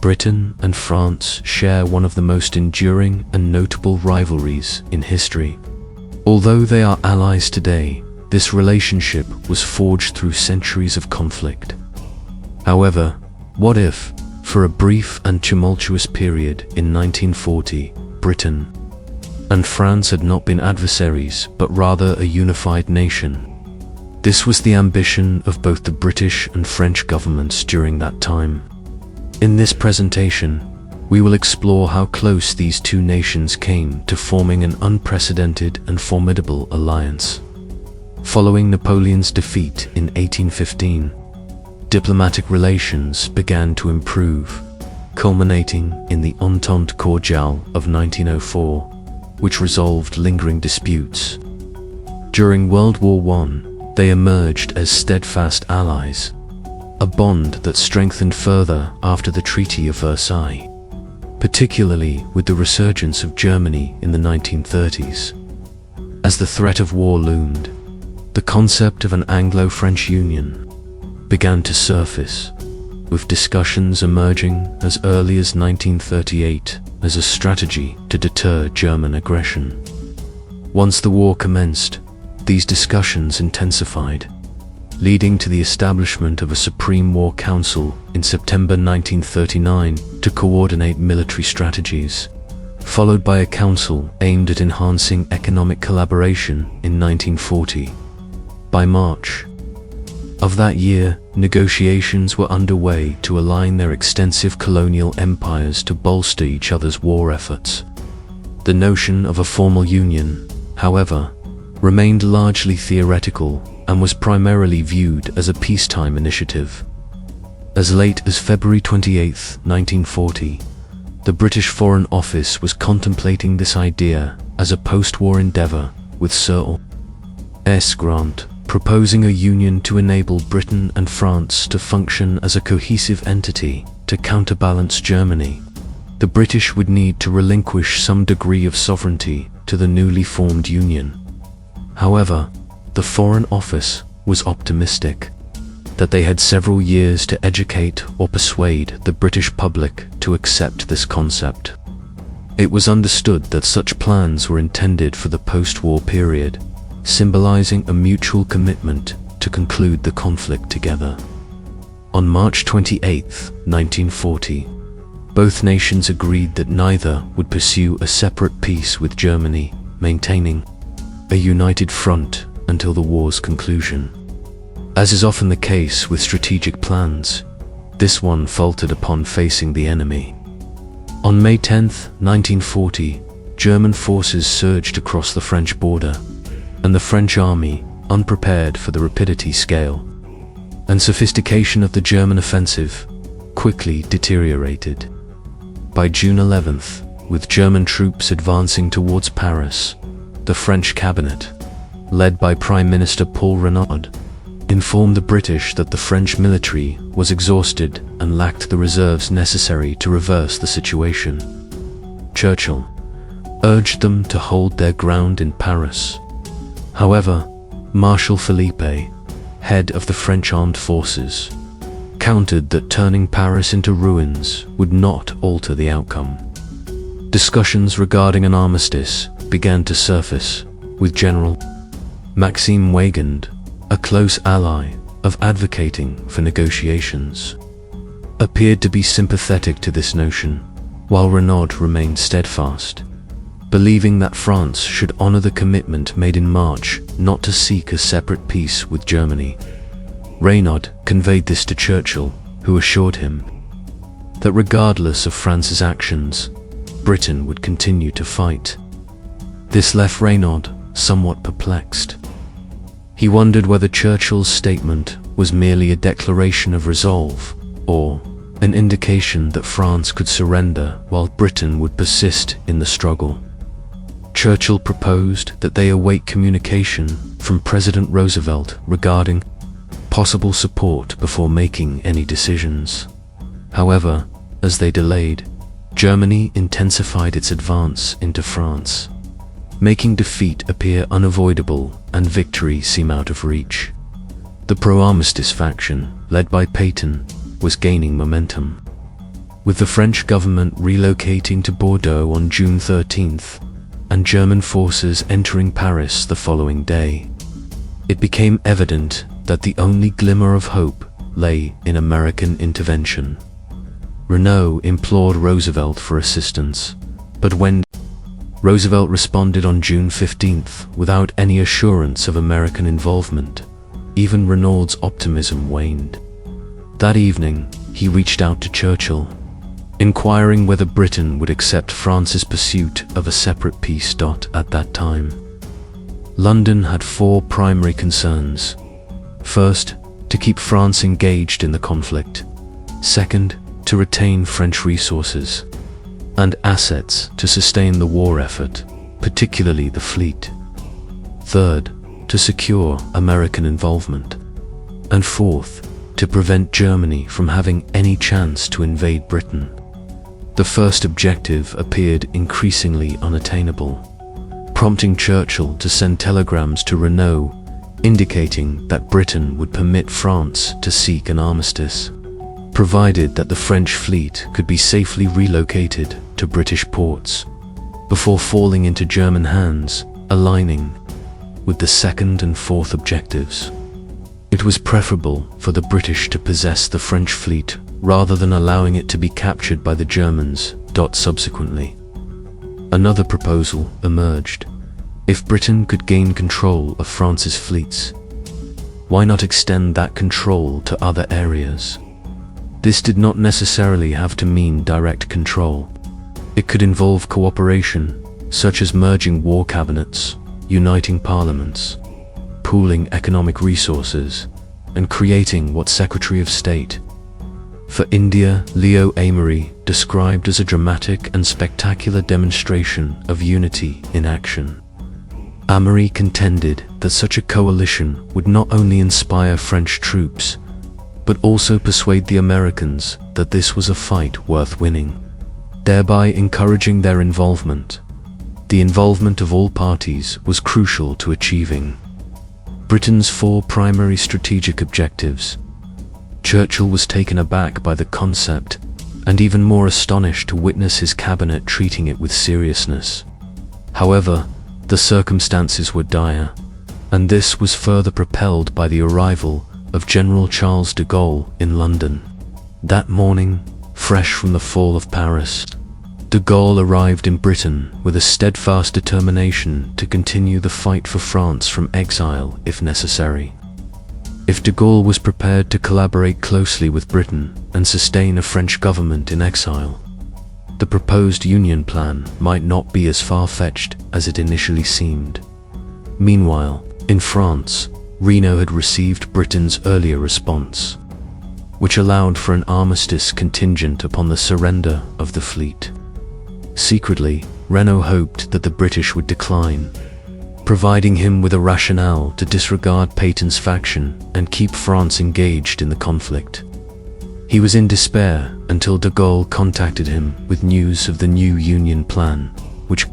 Britain and France share one of the most enduring and notable rivalries in history. Although they are allies today, this relationship was forged through centuries of conflict. However, what if, for a brief and tumultuous period in 1940, Britain and France had not been adversaries but rather a unified nation? This was the ambition of both the British and French governments during that time. In this presentation, we will explore how close these two nations came to forming an unprecedented and formidable alliance. Following Napoleon's defeat in 1815, diplomatic relations began to improve, culminating in the Entente Cordiale of 1904, which resolved lingering disputes. During World War I, they emerged as steadfast allies, a bond that strengthened further after the Treaty of Versailles, particularly with the resurgence of Germany in the 1930s. As the threat of war loomed, the concept of an Anglo-French union began to surface, with discussions emerging as early as 1938 as a strategy to deter German aggression. Once the war commenced, these discussions intensified, leading to the establishment of a Supreme War Council in September 1939 to coordinate military strategies, followed by a council aimed at enhancing economic collaboration in 1940. By March of that year, negotiations were underway to align their extensive colonial empires to bolster each other's war efforts. The notion of a formal union, however, remained largely theoretical and was primarily viewed as a peacetime initiative. As late as February 28, 1940, the British Foreign Office was contemplating this idea as a post-war endeavour, with Sir S. Grant proposing a union to enable Britain and France to function as a cohesive entity to counterbalance Germany. The British would need to relinquish some degree of sovereignty to the newly formed union. However, the Foreign Office was optimistic that they had several years to educate or persuade the British public to accept this concept. It was understood that such plans were intended for the post-war period, symbolizing a mutual commitment to conclude the conflict together. On March 28, 1940, both nations agreed that neither would pursue a separate peace with Germany, maintaining a united front until the war's conclusion. As is often the case with strategic plans, this one faltered upon facing the enemy. On May 10, 1940, German forces surged across the French border, and the French army, unprepared for the rapidity, scale, and sophistication of the German offensive, quickly deteriorated. By June 11th, with German troops advancing towards Paris, the French cabinet, led by Prime Minister Paul Renaud, informed the British that the French military was exhausted and lacked the reserves necessary to reverse the situation. Churchill urged them to hold their ground in Paris. However, Marshal Philippe, head of the French armed forces, countered that turning Paris into ruins would not alter the outcome. Discussions regarding an armistice began to surface, with General Maxime Weygand, a close ally, of advocating for negotiations, appeared to be sympathetic to this notion, while Renaud remained steadfast, believing that France should honor the commitment made in March not to seek a separate peace with Germany. Renaud conveyed this to Churchill, who assured him that regardless of France's actions, Britain would continue to fight. This left Renaud somewhat perplexed. He wondered whether Churchill's statement was merely a declaration of resolve, or an indication that France could surrender while Britain would persist in the struggle. Churchill proposed that they await communication from President Roosevelt regarding possible support before making any decisions. However, as they delayed, Germany intensified its advance into France, making defeat appear unavoidable and victory seem out of reach. The pro-armistice faction, led by Pétain, was gaining momentum. with the French government relocating to Bordeaux on June 13th and German forces entering Paris the following day. It became evident that the only glimmer of hope lay in American intervention. Renault implored Roosevelt for assistance, but when Roosevelt responded on June 15th without any assurance of American involvement, even Renault's optimism waned. That evening, he reached out to Churchill, inquiring whether Britain would accept France's pursuit of a separate peace. At that time, London had four primary concerns. First, to keep France engaged in the conflict. Second, to retain French resources and assets to sustain the war effort, particularly the fleet. Third, to secure American involvement. And fourth, to prevent Germany from having any chance to invade Britain. The first objective appeared increasingly unattainable, prompting Churchill to send telegrams to Renault indicating that Britain would permit France to seek an armistice, provided that the French fleet could be safely relocated to British ports before falling into German hands, aligning with the second and fourth objectives. It was preferable for the British to possess the French fleet rather than allowing it to be captured by the Germans. Subsequently, another proposal emerged. If Britain could gain control of France's fleets, why not extend that control to other areas? This did not necessarily have to mean direct control. It could involve cooperation, such as merging war cabinets, uniting parliaments, pooling economic resources, and creating what Secretary of State for India, Leo Amery, described as a dramatic and spectacular demonstration of unity in action. Amery contended that such a coalition would not only inspire French troops, but also persuade the Americans that this was a fight worth winning, thereby encouraging their involvement. The involvement of all parties was crucial to achieving Britain's four primary strategic objectives. Churchill was taken aback by the concept, and even more astonished to witness his cabinet treating it with seriousness. However, the circumstances were dire, and this was further propelled by the arrival of General Charles de Gaulle in London. That morning, fresh from the fall of Paris, de Gaulle arrived in Britain with a steadfast determination to continue the fight for France from exile if necessary. If de Gaulle was prepared to collaborate closely with Britain and sustain a French government in exile, the proposed Union plan might not be as far-fetched as it initially seemed. Meanwhile, in France, Renault had received Britain's earlier response, which allowed for an armistice contingent upon the surrender of the fleet. Secretly, Renault hoped that the British would decline, providing him with a rationale to disregard Pétain's faction and keep France engaged in the conflict. He was in despair until de Gaulle contacted him with news of the new Union plan, which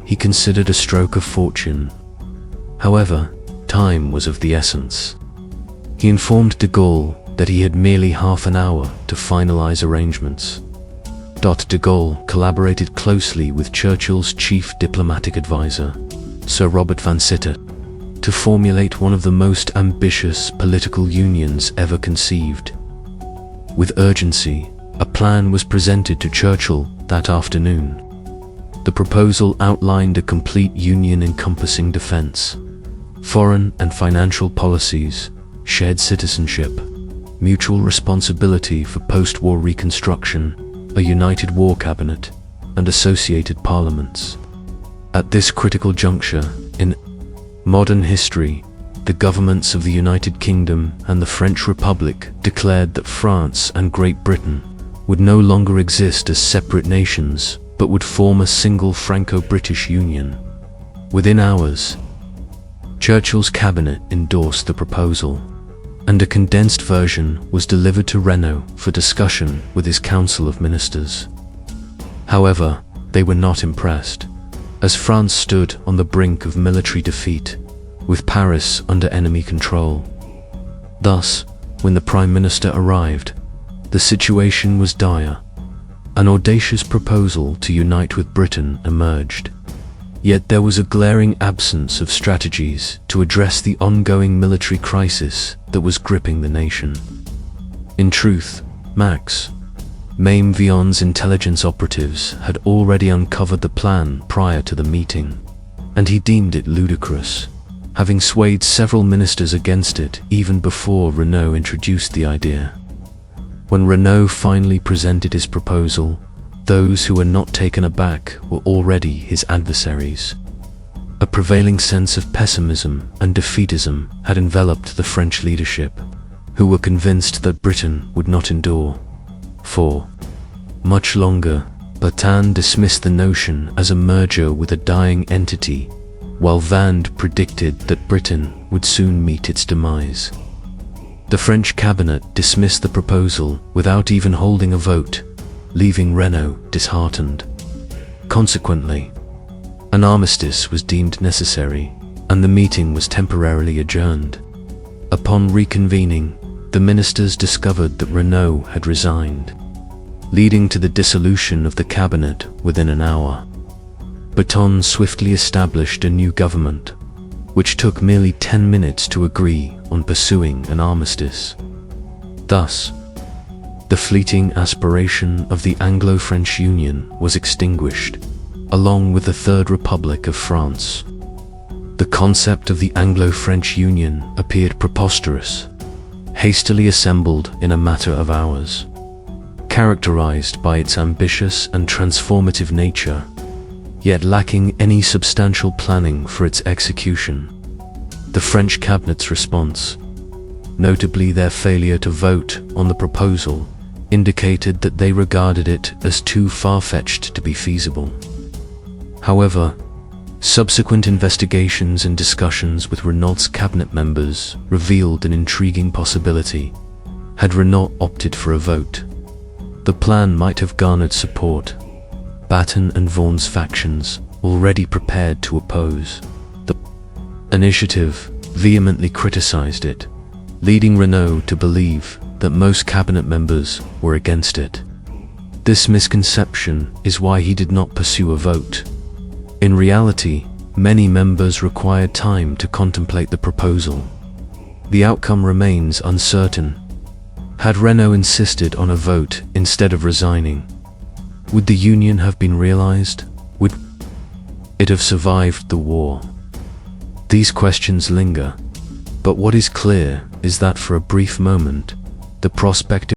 he considered a stroke of fortune. However, time was of the essence. He informed de Gaulle that he had merely half an hour to finalize arrangements. De Gaulle collaborated closely with Churchill's chief diplomatic advisor, Sir Robert Vansittart, to formulate one of the most ambitious political unions ever conceived. With urgency, a plan was presented to Churchill that afternoon. The proposal outlined a complete union encompassing defense, foreign and financial policies, shared citizenship, mutual responsibility for post-war reconstruction, a united war cabinet, and associated parliaments. At this critical juncture in modern history, the governments of the United Kingdom and the French Republic declared that France and Great Britain would no longer exist as separate nations, but would form a single Franco-British Union. Within hours, Churchill's cabinet endorsed the proposal, and a condensed version was delivered to Renault for discussion with his Council of Ministers. However, they were not impressed, as France stood on the brink of military defeat, with Paris under enemy control. Thus, when the Prime Minister arrived, the situation was dire. An audacious proposal to unite with Britain emerged. Yet there was a glaring absence of strategies to address the ongoing military crisis that was gripping the nation. In truth, McKeon's intelligence operatives had already uncovered the plan prior to the meeting, and he deemed it ludicrous, having swayed several ministers against it even before Renaud introduced the idea. When Renaud finally presented his proposal, those who were not taken aback were already his adversaries. A prevailing sense of pessimism and defeatism had enveloped the French leadership, who were convinced that Britain would not endure for much longer. Bertin dismissed the notion as a merger with a dying entity, while Vand predicted that Britain would soon meet its demise. The French cabinet dismissed the proposal without even holding a vote, leaving Renaud disheartened. Consequently, an armistice was deemed necessary, and the meeting was temporarily adjourned. Upon reconvening, the ministers discovered that Renaud had resigned, leading to the dissolution of the cabinet within an hour. Bertin swiftly established a new government, which took merely 10 minutes to agree on pursuing an armistice. Thus, the fleeting aspiration of the Anglo-French Union was extinguished, along with the Third Republic of France. The concept of the Anglo-French Union appeared preposterous, hastily assembled in a matter of hours. Characterized by its ambitious and transformative nature, yet lacking any substantial planning for its execution, the French cabinet's response, notably their failure to vote on the proposal, indicated that they regarded it as too far-fetched to be feasible. However, subsequent investigations and discussions with Renaud's cabinet members revealed an intriguing possibility. Had Renaud opted for a vote, the plan might have garnered support. Bertin and Vaughan's factions, already prepared to oppose the initiative, vehemently criticized it, leading Renaud to believe that most cabinet members were against it. This misconception is why he did not pursue a vote. In reality, many members required time to contemplate the proposal. The outcome remains uncertain. Had Renaud insisted on a vote instead of resigning, would the Union have been realized? Would it have survived the war? These questions linger, but what is clear is that for a brief moment, the prospect